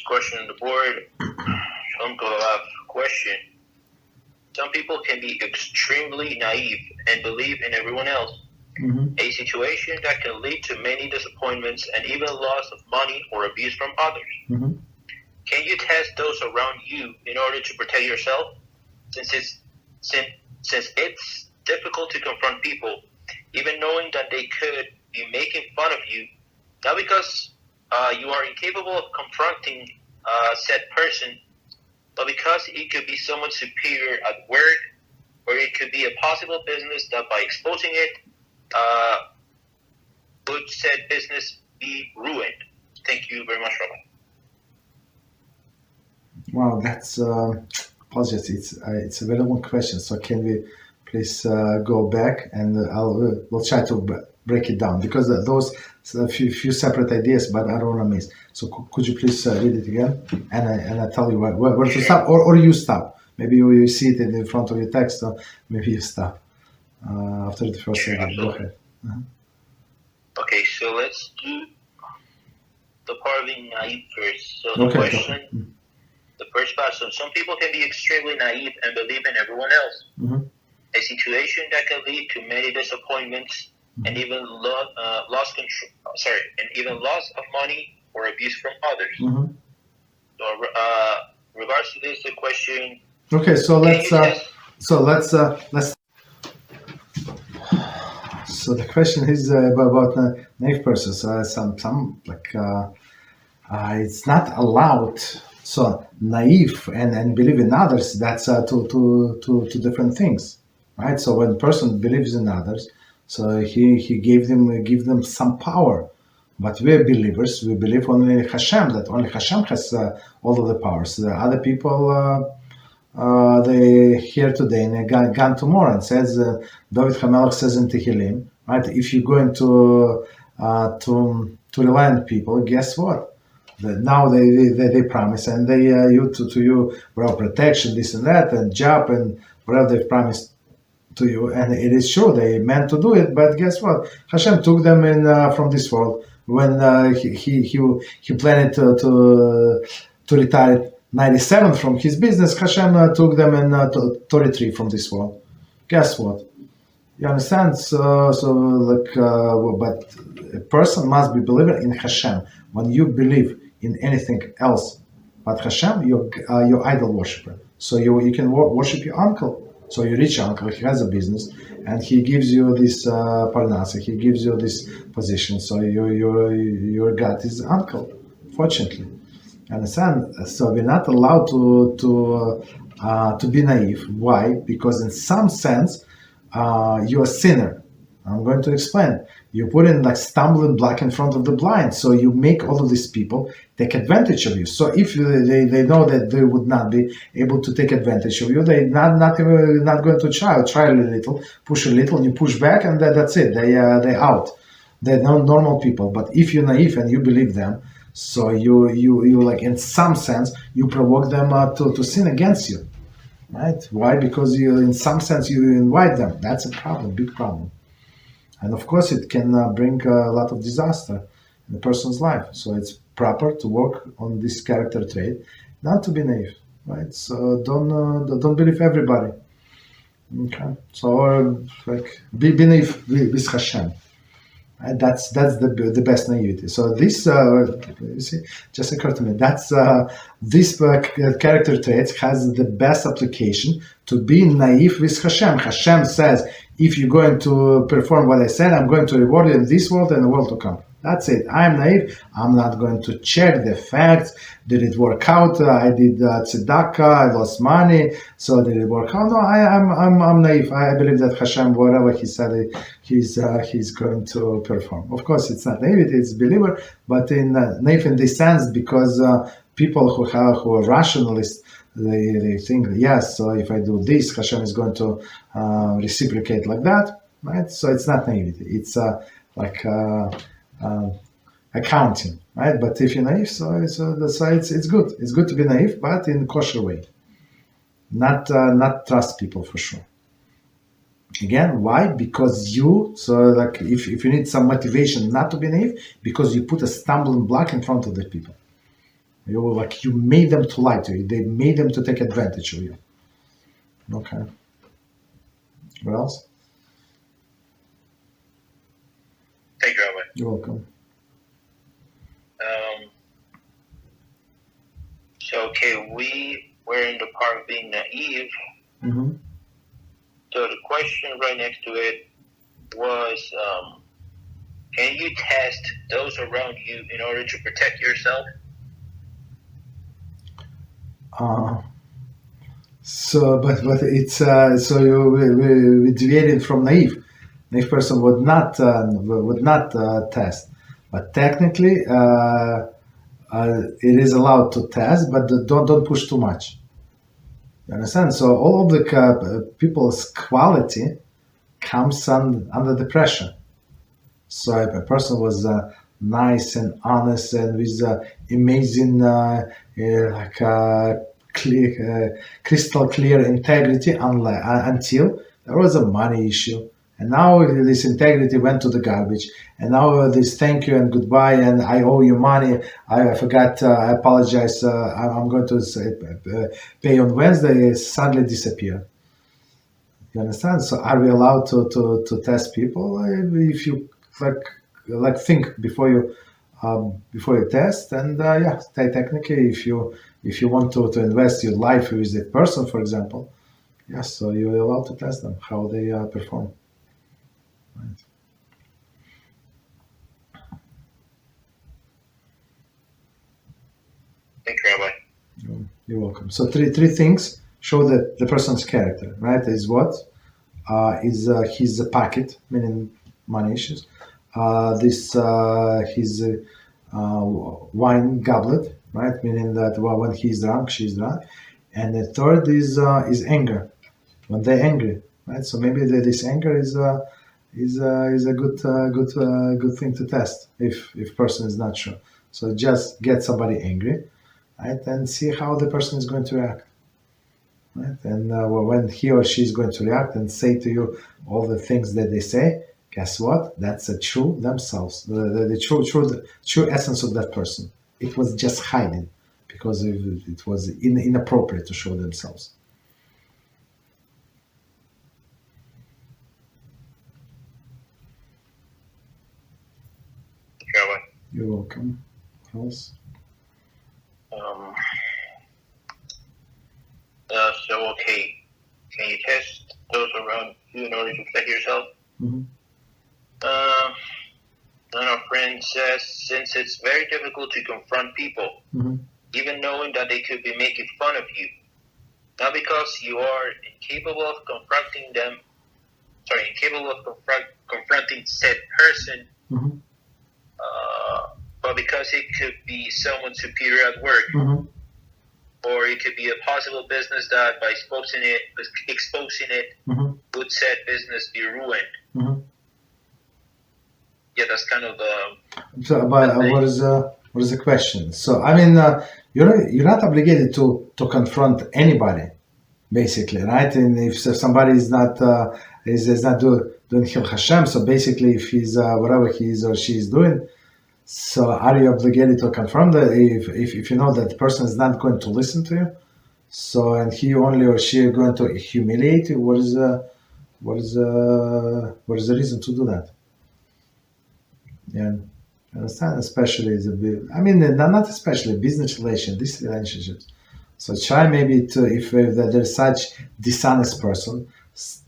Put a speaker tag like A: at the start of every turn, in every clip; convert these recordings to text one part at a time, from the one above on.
A: question on the board. Question. Some people can be extremely naive and believe in everyone else. A situation that can lead to many disappointments and even loss of money or abuse from others. Can you test those around you in order to protect yourself? Since it's difficult to confront people, even knowing that they could be making fun of you, not because you are incapable of confronting said person, but because it could be someone superior at work, or it could be a possible business that by exposing it, would said business be ruined? Thank you very much, Rabbi.
B: Wow, that's apologies. It's a very long question. So can we please go back and we'll try to break it down, because those a few separate ideas, but I don't want to miss. So could you please read it again, and I tell you where to stop, or you stop. Maybe you see it in front of your text, or maybe you stop after the first idea. Go ahead.
A: Okay, so let's do the part of being naive first. So the question, the first part. So some people can be extremely naive and believe in everyone else. A situation that can lead to many disappointments and even loss of money or abuse from others. So, regards to this, the question.
B: Okay, so let's. So the question is about naive persons. Some like it's not allowed. So naive and believe in others, that's two different things, right? So when a person believes in others, so he give them some power. But we're believers. We believe only Hashem, that only Hashem has all of the powers. The other people, they here today and gone tomorrow. And says David HaMelech says in Tehillim, right? If you're going to rely on people, guess what? Now they promise, and they to you protection, this and that, and job, and whatever they've promised to you, and it is true they meant to do it. But guess what? Hashem took them in from this world when he planned to retire at 97 from his business. Hashem took them in 33 from this world. Guess what? You understand? But a person must be believer in Hashem. When you believe in anything else but Hashem, you're idol worshiper. So you can worship your uncle. So your rich uncle, he has a business, and he gives you this parnasa, he gives you this position. So your God is uncle, fortunately. Understand? So we're not allowed to be naive. Why? Because in some sense, you're a sinner. I'm going to explain. You put in like stumbling block in front of the blind. So you make all of these people take advantage of you. So if they know that they would not be able to take advantage of you, they're not going to try. Try a little, push a little, and you push back, and that's it. They're out. They're not normal people. But if you're naive and you believe them, so you like in some sense you provoke them to sin against you, right? Why? Because you in some sense you invite them. That's a problem, big problem. And of course, it can bring a lot of disaster in a person's life. So it's proper to work on this character trait, not to be naive, right? So don't believe everybody. Okay. So like be naive with Hashem. Right? That's the best naivety. So this you see, just occurred to me. That's this character trait has the best application to be naive with Hashem. Hashem says, if you're going to perform what I said, I'm going to reward you in this world and the world to come. That's it. I'm naive. I'm not going to check the facts. Did it work out? I did tzedakah. I lost money. So did it work out? No, I'm naive. I believe that Hashem, whatever He said, He's going to perform. Of course, it's not naivety. It's believer, but in naive in this sense, because people who are rationalists, they think, yes, so if I do this, Hashem is going to reciprocate like that, right? So it's not naivety. It's like accounting, right? But if you're naive, so it's good. It's good to be naive, but in a kosher way. Not trust people for sure. Again, why? Because like if you need some motivation not to be naive, because you put a stumbling block in front of the people. You made them to lie to you. They made them to take advantage of you. Okay. What else?
A: Thank you, Rabbi.
B: You're welcome.
A: We were in the part of being naive.
B: Mm-hmm.
A: So the question right next to it was, can you test those around you in order to protect yourself?
B: But it's so we deviated from naive. Naive person would not test, but technically it is allowed to test, but don't push too much. You understand? So all of the people's quality comes under the pressure. So if a person was nice and honest and with amazing clear, crystal clear integrity until there was a money issue, and now this integrity went to the garbage, and now this thank you and goodbye and I owe you money, I forgot, I apologize, I'm going to pay on Wednesday, suddenly disappear. You understand? So are we allowed to test people? If you like think before you test, and technically if you want to invest your life with a person, for example, yes, so you're allowed to test them how they perform. Right.
A: Thank you, Rabbi.
B: You're welcome. So three things show that the person's character, right? Is what is his pocket, meaning money issues. His wine goblet, right? Meaning that when he's drunk, she's drunk. And the third is anger, when they're angry, right? So maybe this anger is a good thing to test if person is not sure. So just get somebody angry, right, and see how the person is going to react. Right? And when he or she is going to react and say to you all the things that they say, guess what? That's a true themselves, the true essence of that person. It was just hiding because it was inappropriate to show themselves. You're welcome. What else?
A: Can you test those around you in order to protect yourself?
B: Mm-hmm.
A: And our friend says, since it's very difficult to confront people,
B: Mm-hmm.
A: even knowing that they could be making fun of you, not because you are incapable of confronting said person,
B: Mm-hmm.
A: But because it could be someone superior at work,
B: Mm-hmm.
A: or it could be a possible business that by exposing it
B: Mm-hmm.
A: would said business be ruined.
B: Mm-hmm.
A: Yeah, that's kind of the.
B: So, but what is the question? So, I mean, you're not obligated to confront anybody, basically, right? And if somebody is not doing Hil Hashem, so basically, if he's whatever he is or she is doing, so are you obligated to confront that if you know that the person is not going to listen to you? So, and he only or she are going to humiliate you. What is the reason to do that? Yeah, understand? Especially not especially business these relationships. So try maybe to, if there's such dishonest person,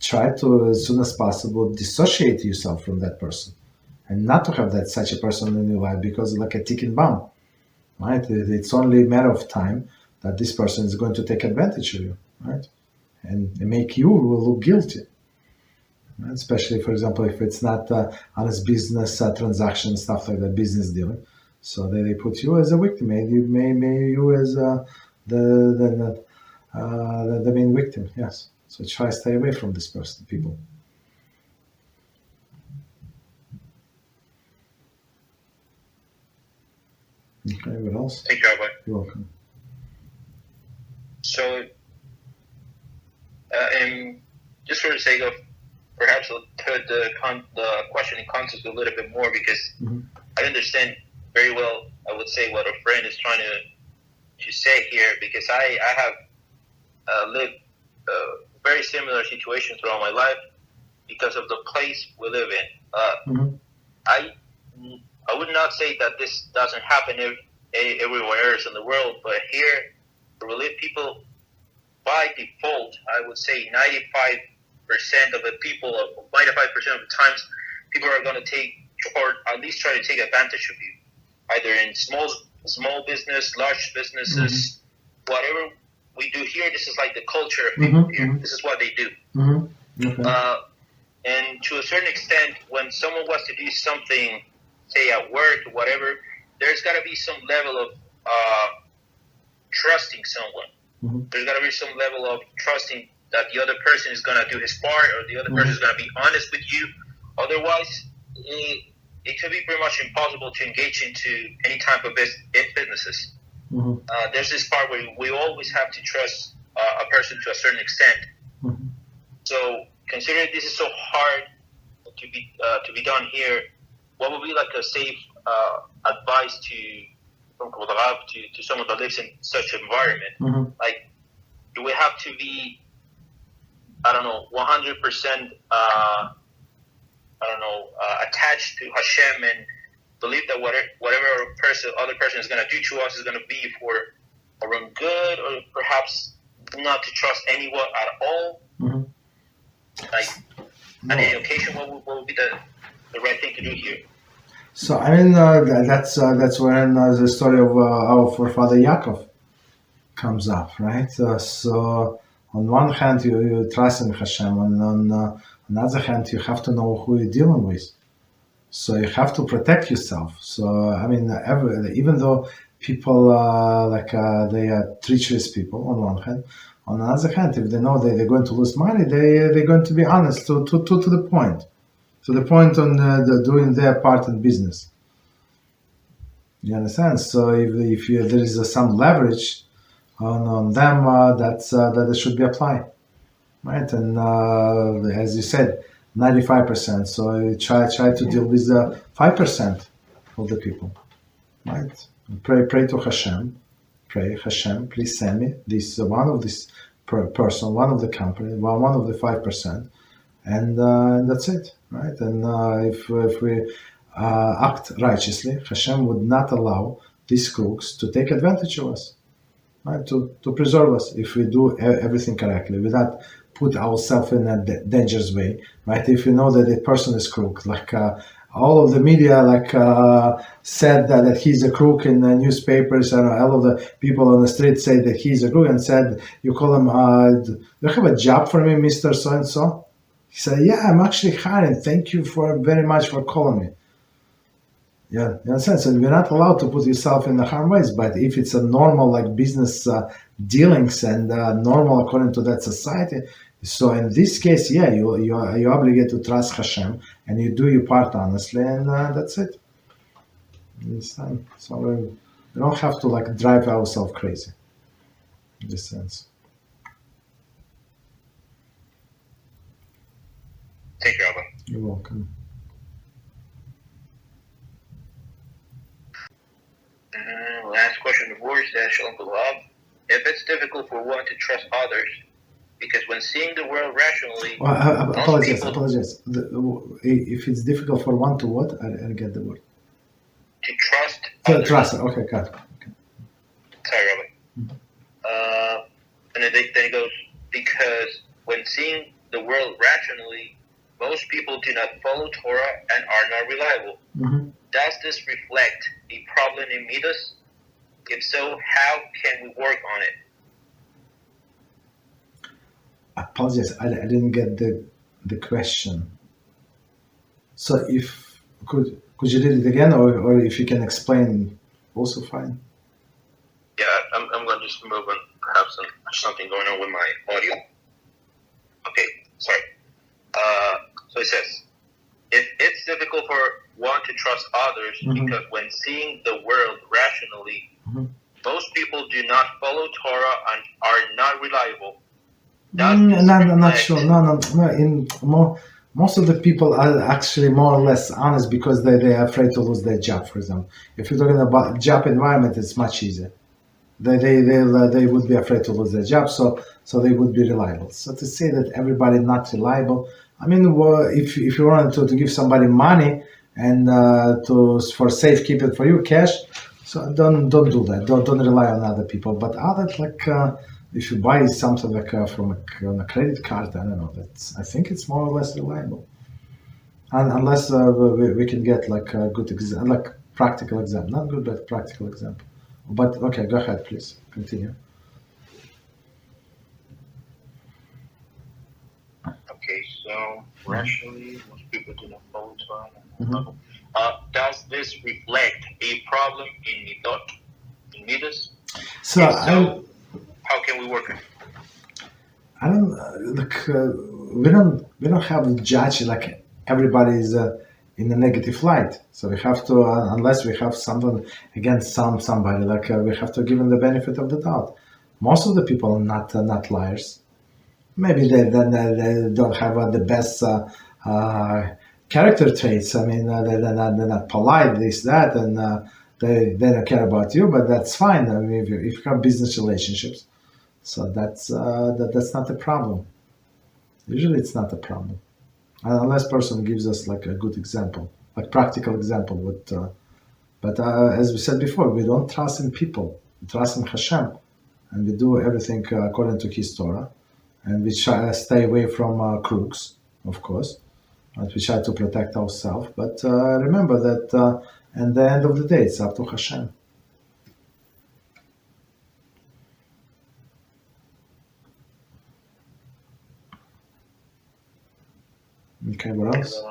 B: try to as soon as possible dissociate yourself from that person, and not to have such a person in your life, because like a ticking bomb, right? It's only a matter of time that this person is going to take advantage of you, right, and make you look guilty. Especially, for example, if it's not honest business transaction, stuff like that, business dealing. So they put you as a victim, maybe you as the main victim. Yes. So try to stay away from this person, people. Okay. What else?
A: Thank you, Rabbi.
B: You're welcome.
A: So, and just for the sake of perhaps the question in context a little bit more, because
B: Mm-hmm.
A: I understand very well, I would say, what a friend is trying to to say here, because I have lived very similar situations throughout my life because of the place we live in. I would not say that this doesn't happen everywhere else in the world, but here, where we live, people, by default, I would say 95% of the people, 95% of the times, people are going to take, or at least try to take advantage of you, either in small business, large businesses, whatever we do here. This is like the culture of people here. This is what they do. Okay. And to a certain extent, when someone wants to do something, say at work or whatever, there's got to be some level of trusting someone. There's got to be some level of trusting that the other person is going to do his part, or the other person is going to be honest with you. Otherwise, it could be pretty much impossible to engage into any type of businesses. There's this part where we always have to trust a person to a certain extent. So, considering this is so hard to be done here, what would be like a safe advice from Rav to someone that lives in such an environment? Like, do we have to be, 100%, attached to Hashem and believe that whatever other person is going to do to us is going to be for our own good, or perhaps not to trust anyone at all? Like, on any occasion, what would be the right thing to do here?
B: So that's when the story of our forefather Yaakov comes up, right? So on one hand, you trust in Hashem, and on the other hand, you have to know who you're dealing with. So you have to protect yourself. So even though people they are treacherous people on one hand, on the other hand, if they know they're going to lose money, they're going to be honest to the point. To the point on doing their part in business. You understand? So if there is some leverage on them, that should be applied, right? And as you said, 95%. So you try to deal with the 5% of the people, right? Pray to Hashem. Pray, Hashem, please send me one of this person, one of the company, one of the 5%, and that's it. Right, and if we act righteously, Hashem would not allow these crooks to take advantage of us, right? To preserve us if we do everything correctly, without put ourselves in a dangerous way, right? If you know that a person is crook, like all of the media, said that he's a crook in the newspapers, and all of the people on the street say that he's a crook, and said, you call him, do you have a job for me, Mr. So-and-so? He said, yeah, I'm actually hiring. Thank you very much for calling me. Yeah, in a sense, and you're not allowed to put yourself in the harm ways, but if it's a normal business dealings and normal according to that society, so in this case, yeah, you're obligated to trust Hashem and you do your part honestly, and that's it. You understand? So we don't have to drive ourselves crazy in this sense.
A: Thank you, Rabbi.
B: You're welcome.
A: Last question of words, Shalom Kulav. If it's difficult for one to trust others, because when seeing the world rationally...
B: apologize. If it's difficult for one to what? I didn't get the word.
A: To trust others.
B: Trust, okay, got it. Okay.
A: Sorry, Rabbi. And then it goes, because when seeing the world rationally, most people do not follow Torah and are not reliable. Does this reflect a problem in Middot? If so, how can we work on it?
B: I apologize, I didn't get the question. So could you read it again, or if you can explain, also fine.
A: Yeah, I'm going to just move on. Perhaps something going on with my audio. Okay, sorry. So it says, if it's difficult for one to trust others, because when seeing the world rationally, most people do not follow Torah and are not reliable.
B: I'm not sure. No. Most of the people are actually more or less honest because they are afraid to lose their job, for example. If you're talking about job environment, it's much easier. they would be afraid to lose their job, so they would be reliable. So to say that everybody not reliable, I mean, if you wanted to give somebody money and for safekeeping for you cash, so don't do that. Don't rely on other people. But others if you buy something from on a credit card, I don't know. I think it's more or less reliable, unless we can get a good example, practical example, not good but practical example. But okay, go ahead, please continue.
A: Okay, so rationally, most people do not follow Torah. Does this reflect a problem in Middot, in Midas?
B: So
A: how can we work it?
B: I don't we don't have to judge everybody is in a negative light. So we have to unless we have something against somebody we have to give them the benefit of the doubt. Most of the people are not liars. Maybe they don't have the best character traits. I mean, they're not polite, this, that, and they don't care about you, but that's fine. I mean, if you have business relationships, so that's not a problem. Usually, it's not a problem, unless person gives us a good example, practical example. But as we said before, we don't trust in people. We trust in Hashem, and we do everything according to His Torah. And we try stay away from crooks, of course. But we try to protect ourselves. But remember that at the end of the day, it's up to Hashem. Okay, what else?